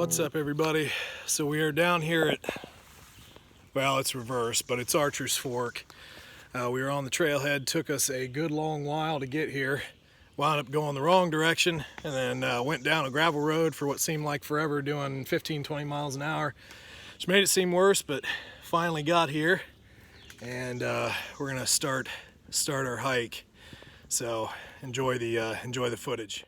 What's up, everybody? So we are down here at, well, it's reverse, but it's Archer's Fork. We were on the trailhead. Took us a good long while to get here. Wound up going the wrong direction and then went down a gravel road for what seemed like forever, doing 15-20 miles an hour, which made it seem worse, but finally got here, and we're gonna start our hike. So enjoy the footage.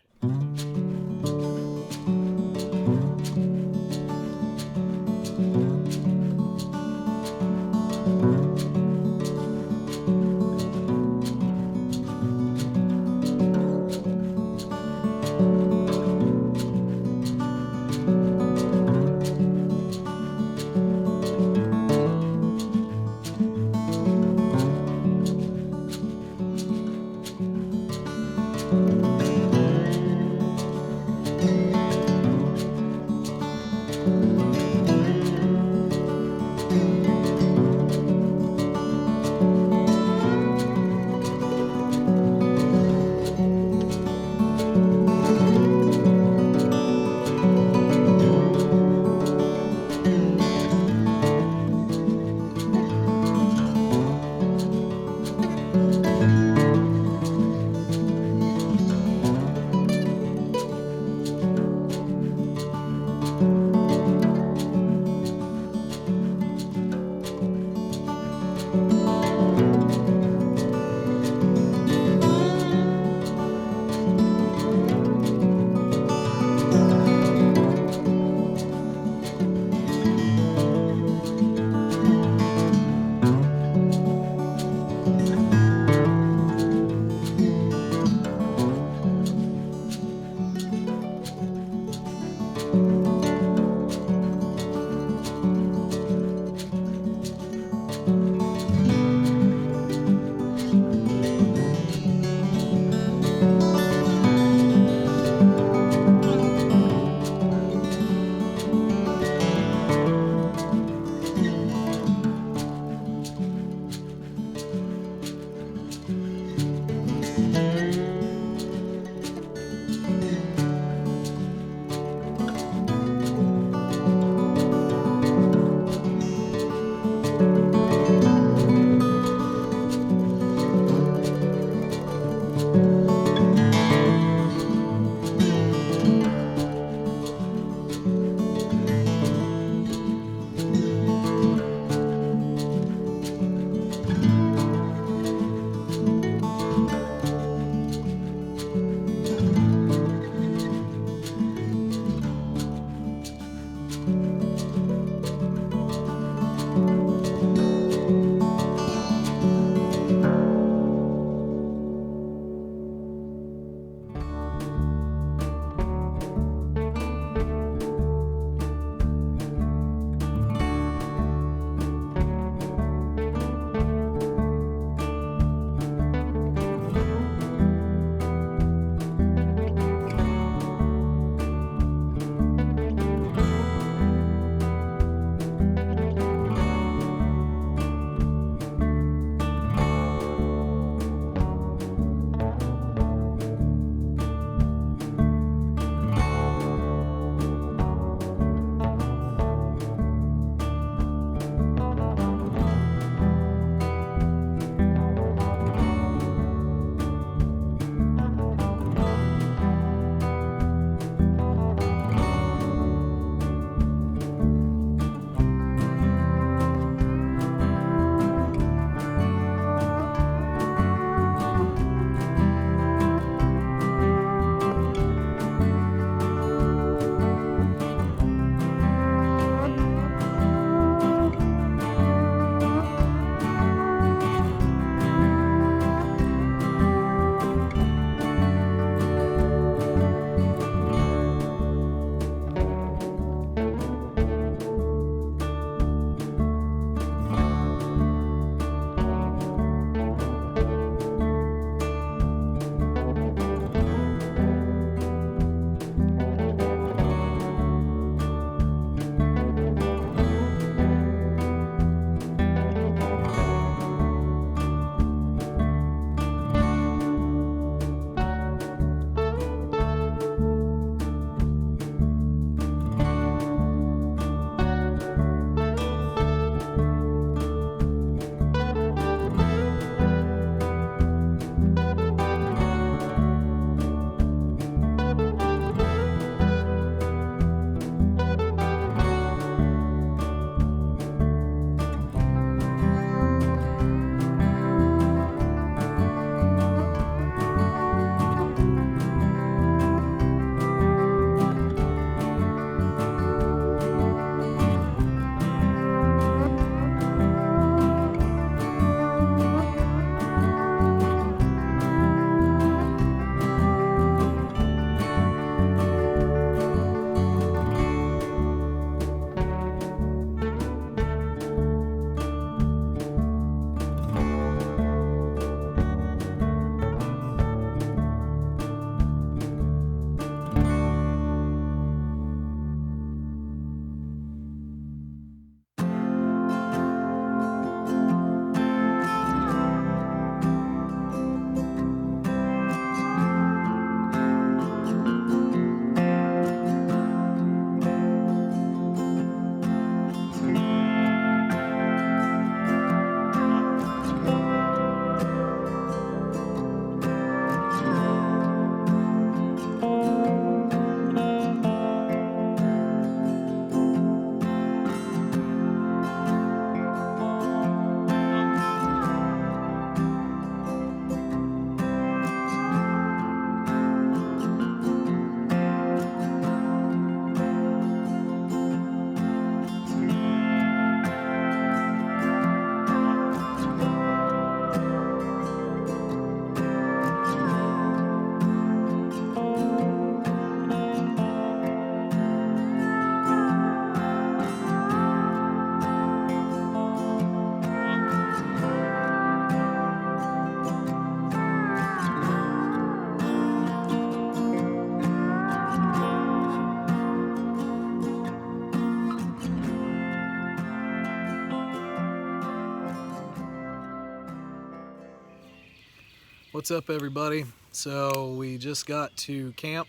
What's up, everybody? So we just got to camp.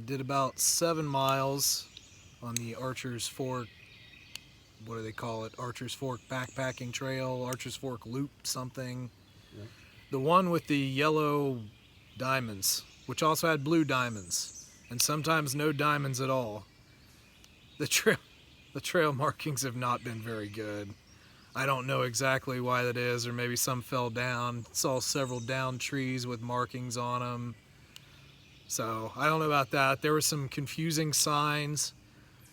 Did about 7 miles on the Archer's Fork, what do they call it? Archer's Fork backpacking trail, Archer's Fork loop something. Yeah. The one with the yellow diamonds, which also had blue diamonds, and sometimes no diamonds at all. The trail markings have not been very good. I don't know exactly why that is, or maybe some fell down. Saw several downed trees with markings on them. So I don't know about that. There were some confusing signs.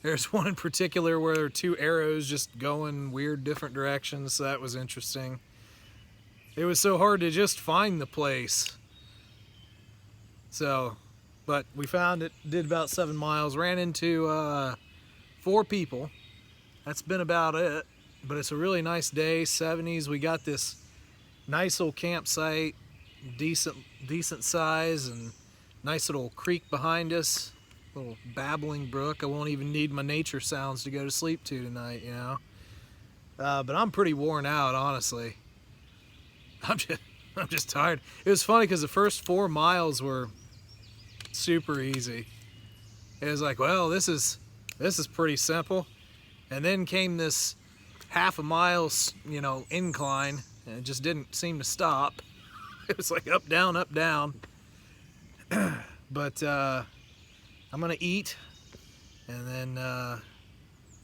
There's one in particular where there were 2 arrows just going weird different directions, so that was interesting. It was so hard to just find the place. So, but we found it, did about 7 miles, ran into 4 people. That's been about it. But it's a really nice day, 70s. We got this nice little campsite, decent size, and nice little creek behind us, little babbling brook. I won't even need my nature sounds to go to sleep to tonight, you know. But I'm pretty worn out, honestly. I'm just tired. It was funny because the first 4 miles were super easy. It was like, well, this is pretty simple. And then came this half a mile, you know, incline, and it just didn't seem to stop. It was like up, down, up, down. But I'm gonna eat and then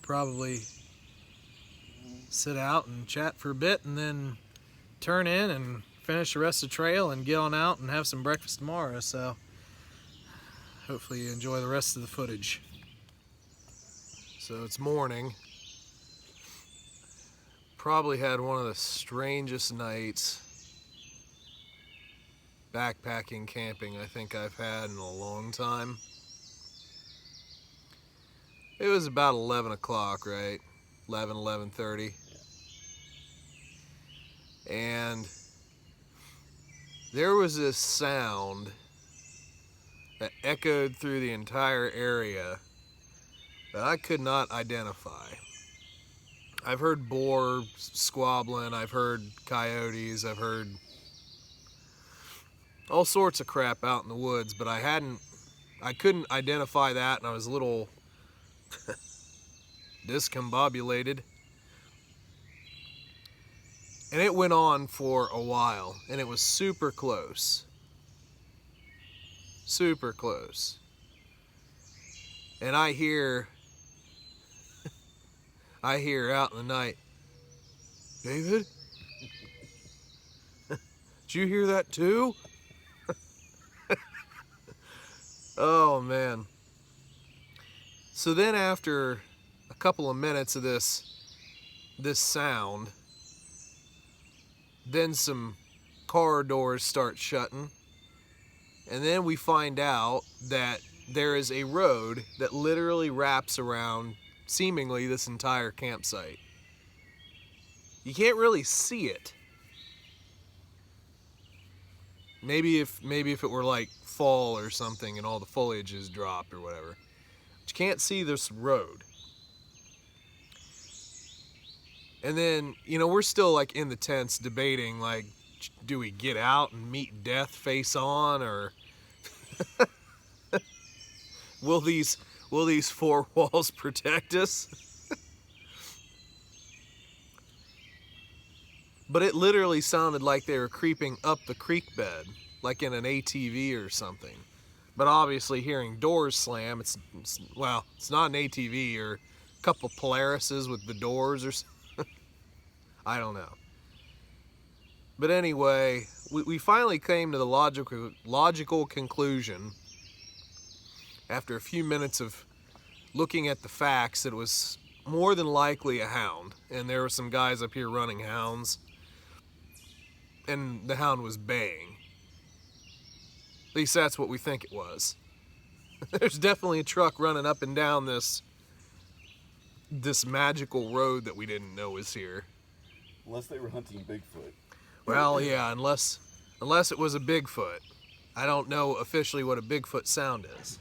probably sit out and chat for a bit and then turn in and finish the rest of the trail and get on out and have some breakfast tomorrow. So hopefully you enjoy the rest of the footage. So it's morning. Probably had one of the strangest nights backpacking camping I think I've had in a long time. It was about 11 o'clock, right? 11:30. And there was this sound that echoed through the entire area that I could not identify. I've heard boar squabbling, I've heard coyotes, I've heard all sorts of crap out in the woods, but I couldn't identify that, and I was a little discombobulated. And it went on for a while, and it was super close. Super close. And I hear out in the night, David? Did you hear that too? Oh man. So then after a couple of minutes of this sound, then some car doors start shutting, and then we find out that there is a road that literally wraps around seemingly this entire campsite. You can't really see it. Maybe if it were like fall or something and all the foliage is dropped or whatever. But you can't see this road. And then, you know, we're still like in the tents debating, like, do we get out and meet death face on, or will these 4 walls protect us? But it literally sounded like they were creeping up the creek bed, like in an ATV or something. But obviously hearing doors slam, it's not an ATV or a couple Polarises with the doors or something. I don't know. But anyway, we finally came to the logical conclusion after a few minutes of looking at the facts that it was more than likely a hound. And there were some guys up here running hounds. And the hound was baying. At least that's what we think it was. There's definitely a truck running up and down this magical road that we didn't know was here. Unless they were hunting Bigfoot. Well, yeah, unless it was a Bigfoot. I don't know officially what a Bigfoot sound is.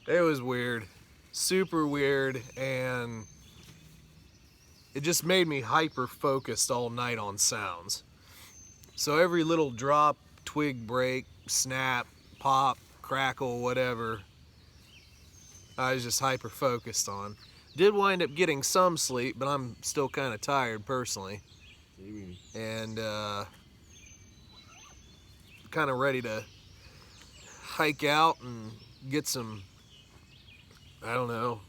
It was weird. Super weird, and it just made me hyper focused all night on sounds. So every little drop, twig break, snap, pop, crackle, whatever, I was just hyper focused on. Did wind up getting some sleep, but I'm still kind of tired personally. And kind of ready to hike out and get some, I don't know,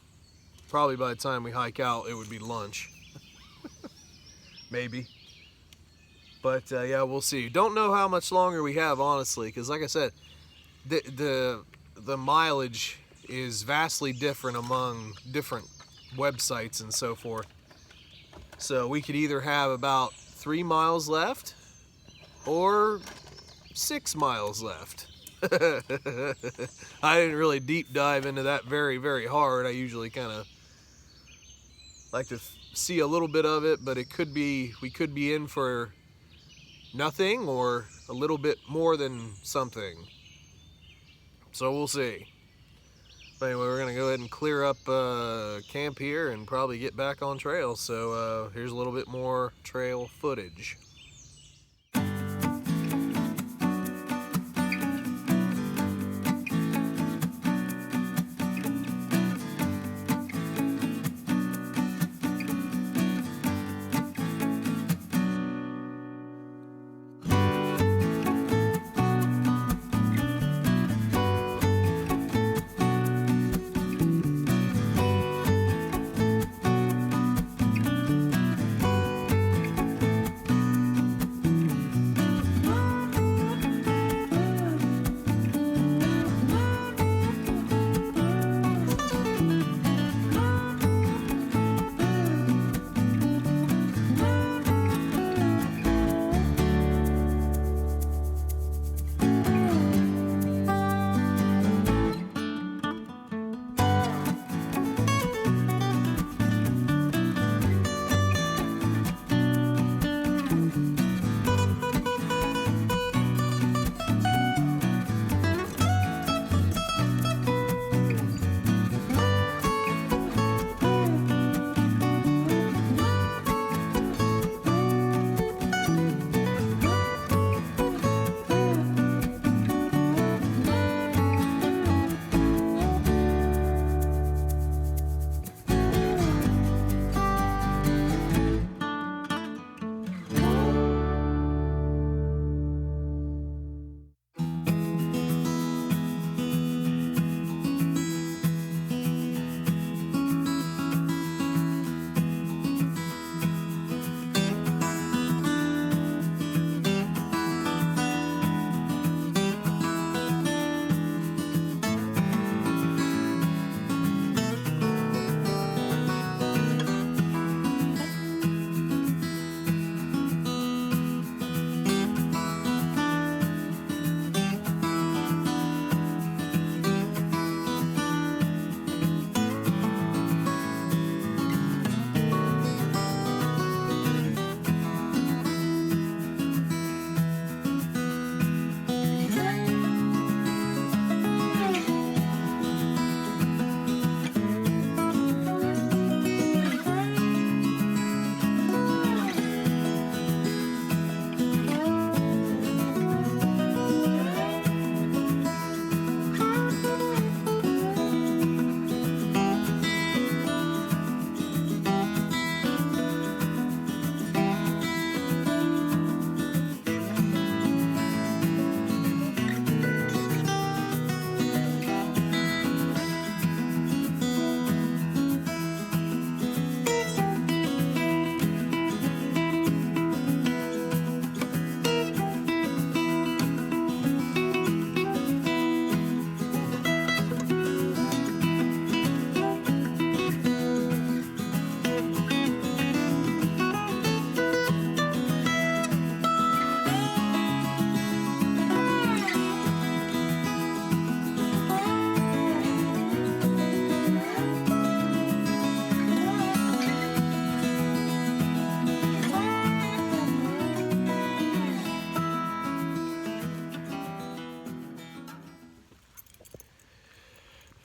probably by the time we hike out it would be lunch. Maybe. But yeah, we'll see. Don't know how much longer we have, honestly, because like I said, the mileage is vastly different among different websites and so forth. So we could either have about 3 miles left or 6 miles left. I didn't really deep dive into that very, very hard. I usually kind of like to see a little bit of it, but it could be, we could be in for nothing or a little bit more than something. So we'll see. But anyway, we're gonna go ahead and clear up camp here and probably get back on trail. So here's a little bit more trail footage.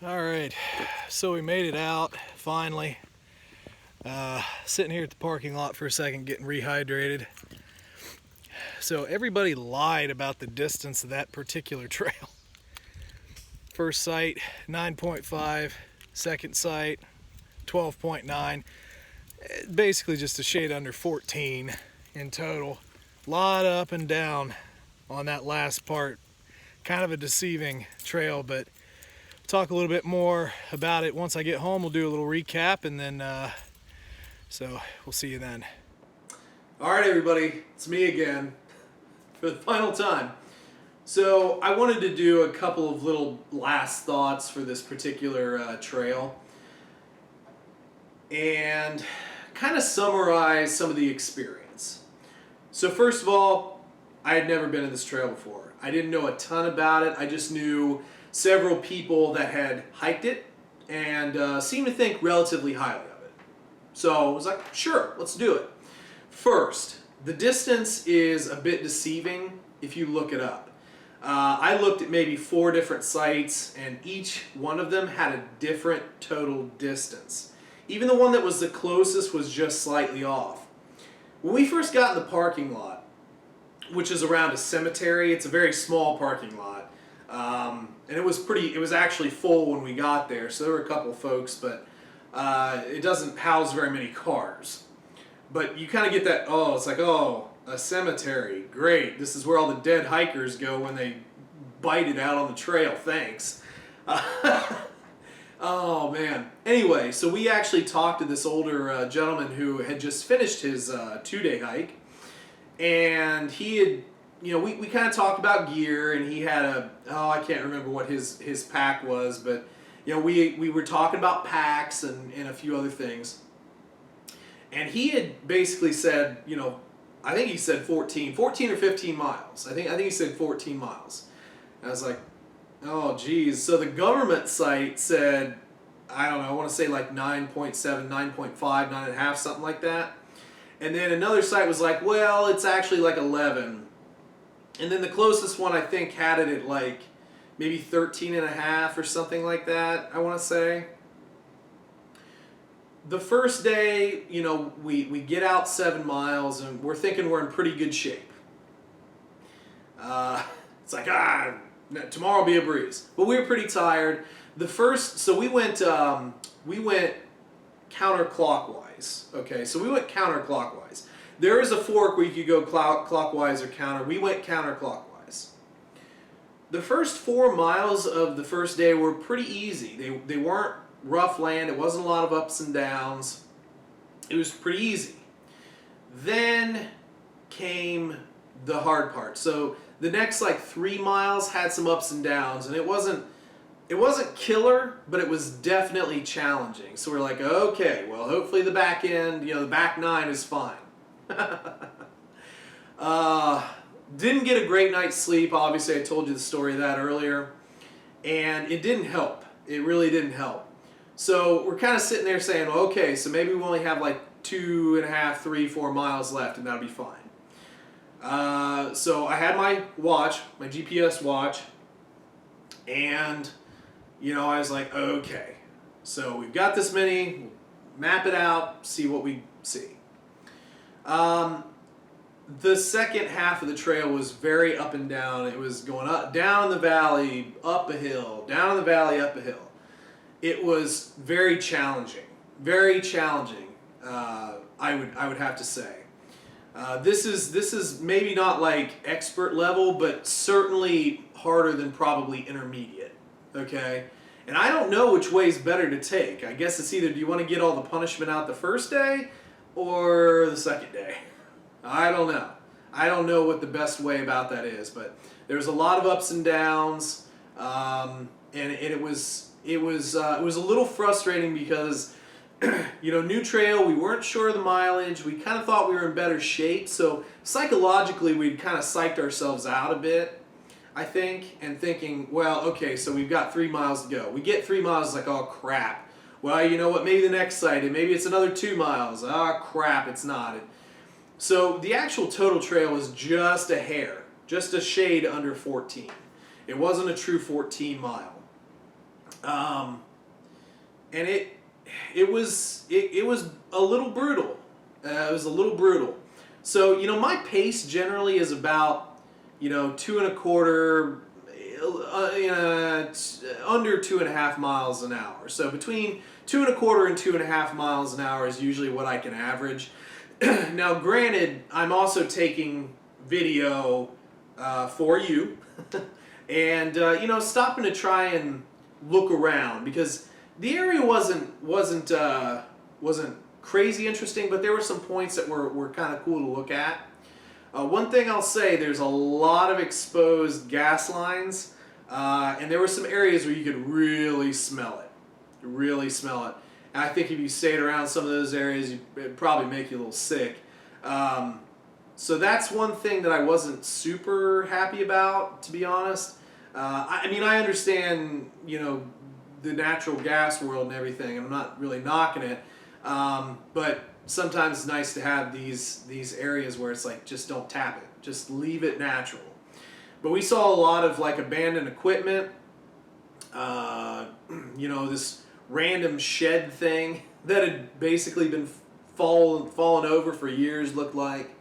Alright, so we made it out, finally. Sitting here at the parking lot for a second getting rehydrated. So everybody lied about the distance of that particular trail. First sight 9.5, second sight 12.9, basically just a shade under 14 in total. A lot up and down on that last part. Kind of a deceiving trail, but talk a little bit more about it once I get home. We'll do a little recap, and then so we'll see you then. All right, everybody, it's me again for the final time. So I wanted to do a couple of little last thoughts for this particular trail and kind of summarize some of the experience. So first of all, I had never been in this trail before. I didn't know a ton about it. I just knew several people that had hiked it and seemed to think relatively highly of it. So I was like, sure, let's do it. First, the distance is a bit deceiving if you look it up. I looked at maybe 4 different sites, and each one of them had a different total distance. Even the one that was the closest was just slightly off. When we first got in the parking lot, which is around a cemetery, it's a very small parking lot, and it was actually full when we got there, so there were a couple folks, but it doesn't house very many cars. But you kind of get that, it's like, a cemetery, great, this is where all the dead hikers go when they bite it out on the trail, thanks. Oh man. Anyway, so we actually talked to this older gentleman who had just finished his 2-day hike, and he had, we kind of talked about gear, and he had I can't remember what his pack was, but we were talking about packs and a few other things, and he had basically said, I think he said 14 or 15 miles. I think he said 14 miles. And I was like, oh geez. So the government site said, I don't know, I want to say like 9.7, 9.5, 9.5, something like that. And then another site was like, well, it's actually like 11. And then the closest one I think had it at like maybe 13 and a half or something like that, I want to say. The first day, we get out 7 miles and we're thinking we're in pretty good shape. It's like, tomorrow will be a breeze. But we were pretty tired. So we went counterclockwise. Okay, so we went counterclockwise. There is a fork where you could go clockwise or counter. We went counterclockwise. The first 4 miles of the first day were pretty easy. They weren't rough land. It wasn't a lot of ups and downs. It was pretty easy. Then came the hard part. So the next like 3 miles had some ups and downs, and it wasn't killer, but it was definitely challenging. So we're like, okay, well, hopefully the back end, the back 9 is fine. Didn't get a great night's sleep. Obviously, I told you the story of that earlier, and it didn't help. It really didn't help. So we're kind of sitting there saying, well, okay, so maybe we only have like 2.5, 3, 4 miles left, and that'll be fine. So I had my watch, my GPS watch, and I was like, okay, so we've got this many, map it out, see what we see. The second half of the trail was very up and down. It was going up, down in the valley, up a hill, down in the valley, up a hill. It was very challenging, I would have to say. This is maybe not like expert level, but certainly harder than probably intermediate, okay? And I don't know which way is better to take. I guess it's either, do you want to get all the punishment out the first day or the second day? I don't know. I don't know what the best way about that is, but there's a lot of ups and downs, and it was a little frustrating because new trail, we weren't sure of the mileage, we kind of thought we were in better shape, so psychologically we'd kind of psyched ourselves out a bit, I think, and thinking, well, okay, so we've got 3 miles to go. We get 3 miles, it's like, oh crap. Well, you know what, maybe the next site, and maybe it's another 2 miles. Oh crap, it's not. So the actual total trail was just a hair, just a shade under 14. It wasn't a true 14 mile. And it was a little brutal. It was a little brutal. So, my pace generally is about, 2.25, under 2.5 miles an hour. So between 2.25 and 2.5 miles an hour is usually what I can average. Now, granted, I'm also taking video for you, and stopping to try and look around, because the area wasn't crazy interesting, but there were some points that were kind of cool to look at. One thing I'll say, there's a lot of exposed gas lines, and there were some areas where you could really smell it. Really smell it. And I think if you stayed around some of those areas, it'd probably make you a little sick. So that's one thing that I wasn't super happy about, to be honest. I understand, the natural gas world and everything, and I'm not really knocking it. But sometimes it's nice to have these areas where it's like, just don't tap it. Just leave it natural. But we saw a lot of like abandoned equipment, this random shed thing that had basically been fallen over for years, looked like.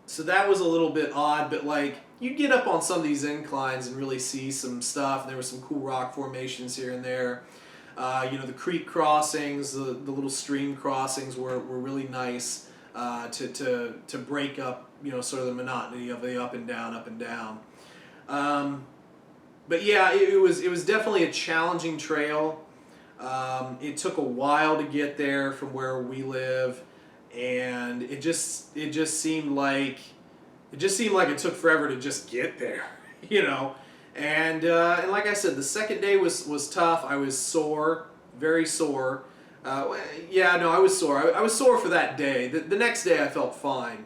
So that was a little bit odd, but like, you get up on some of these inclines and really see some stuff. There were some cool rock formations here and there. The creek crossings, the little stream crossings were really nice to break up, sort of the monotony of the up and down, up and down. But yeah, it was definitely a challenging trail. It took a while to get there from where we live, and it just seemed like it took forever to just get there, And like I said, the second day was tough. I was sore, very sore. I was sore. I was sore for that day. The next day I felt fine,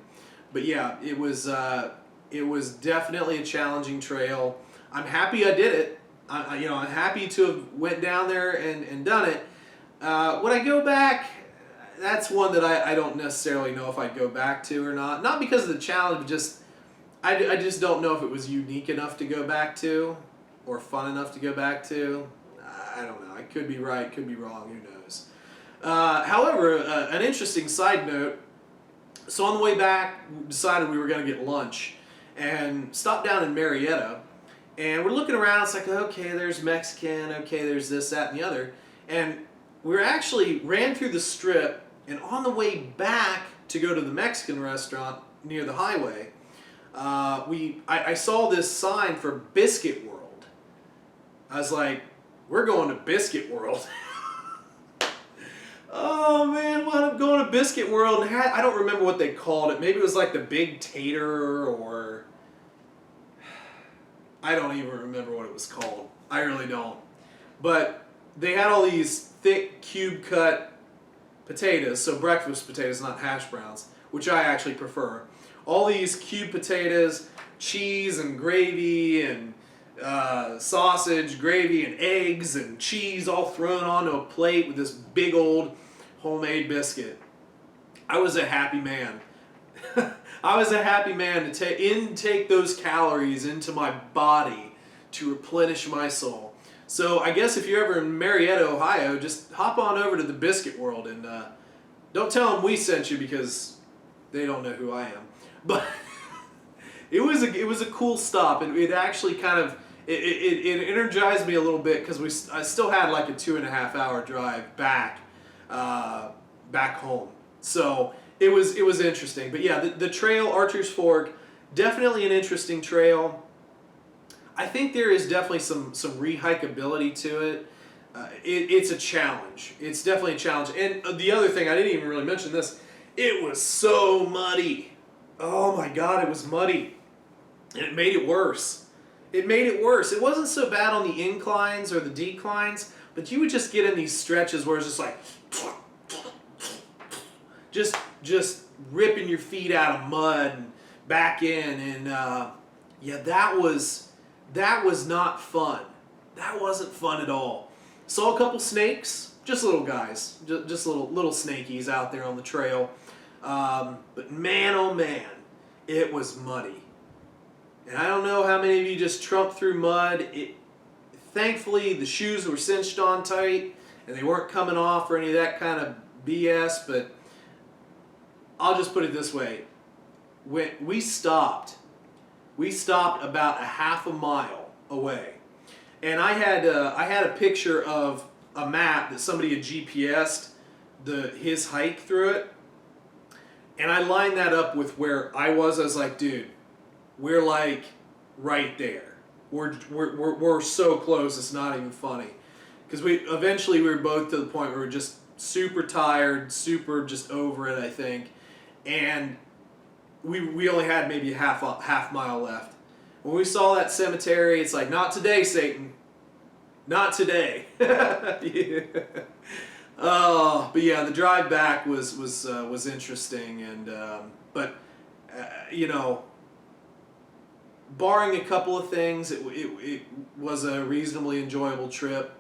but yeah, it was definitely a challenging trail. I'm happy I did it. I'm happy to have went down there and done it. Would I go back? That's one that I don't necessarily know if I'd go back to or not. Not because of the challenge, but just I just don't know if it was unique enough to go back to, or fun enough to go back to. I don't know. I could be right, could be wrong. Who knows? However, an interesting side note. So on the way back, we decided we were going to get lunch and stopped down in Marietta. And we're looking around. It's like, okay, there's Mexican. Okay, there's this, that, and the other. And we actually ran through the strip, and on the way back to go to the Mexican restaurant near the highway, I saw this sign for Biscuit World. I was like, we're going to Biscuit World. Oh man, wound up going to Biscuit World, and I don't remember what they called it. Maybe it was like the Big Tater, or I don't even remember what it was called. I really don't. But they had all these thick cube cut potatoes, so breakfast potatoes, not hash browns, which I actually prefer. All these cube potatoes, cheese and gravy and sausage, gravy and eggs and cheese all thrown onto a plate with this big old homemade biscuit. I was a happy man. I was a happy man to intake those calories into my body to replenish my soul. So I guess if you're ever in Marietta, Ohio, just hop on over to the Biscuit World, and don't tell them we sent you, because they don't know who I am. But it was a cool stop, and it actually kind of it energized me a little bit, because I still had like a 2.5 hour drive back home. So it was interesting. But yeah, the trail, Archer's Fork, definitely an interesting trail. I think there is definitely some re-hikeability to it. It's a challenge. It's definitely a challenge. And the other thing, I didn't even really mention this, it was so muddy. Oh my God, it was muddy. And it made it worse. It made it worse. It wasn't so bad on the inclines or the declines, but you would just get in these stretches where it's just like, just ripping your feet out of mud and back in. And yeah, that was not fun. That wasn't fun at all. Saw a couple snakes, just little guys, just little snakies out there on the trail. But man, oh man, it was muddy. And I don't know how many of you just trumped through mud. Thankfully, the shoes were cinched on tight, and they weren't coming off or any of that kind of BS, but I'll just put it this way. When we stopped about a half a mile away. And I had a picture of a map that somebody had GPSed his hike through it. And I lined that up with where I was. I was like, dude, we're like right there. We're so close, it's not even funny. Because we were both to the point where we were just super tired, super just over it, I think. And we only had maybe a half mile left. When we saw that cemetery, it's like, not today, Satan. Not today. Yeah. Oh, but yeah, the drive back was interesting, and you know, barring a couple of things, it was a reasonably enjoyable trip.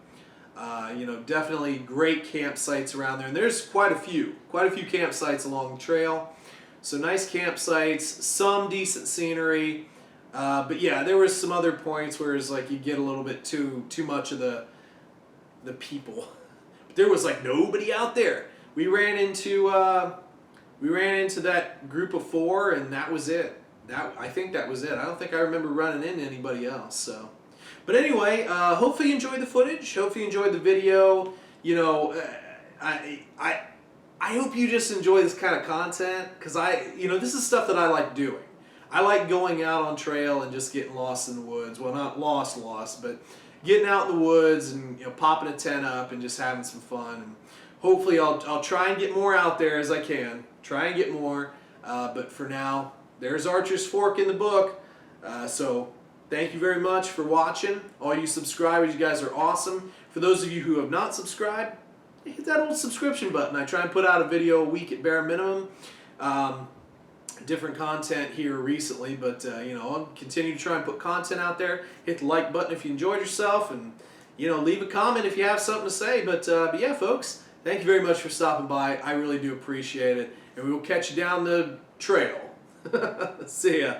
You know, definitely great campsites around there, and there's quite a few campsites along the trail. So nice campsites, some decent scenery, but yeah, there was some other points where it's like you get a little bit too much of the people. But there was like nobody out there. We ran into that group of 4, and that was it. I think that was it. I don't think I remember running into anybody else. So, but anyway, hopefully you enjoyed the footage. Hopefully you enjoyed the video. You know, I hope you just enjoy this kind of content, because this is stuff that I like doing. I like going out on trail and just getting lost in the woods. Well, not lost, but getting out in the woods and popping a tent up and just having some fun. And hopefully I'll try and get more out there as I can. Try and get more. But for now, there's Archer's Fork in the book. So thank you very much for watching. All you subscribers, you guys are awesome. For those of you who have not subscribed, hit that old subscription button. I try and put out a video a week at bare minimum. Different content here recently, but I'll continue to try and put content out there. Hit the like button if you enjoyed yourself, and leave a comment if you have something to say. But yeah, folks, thank you very much for stopping by. I really do appreciate it, and we will catch you down the trail. See ya.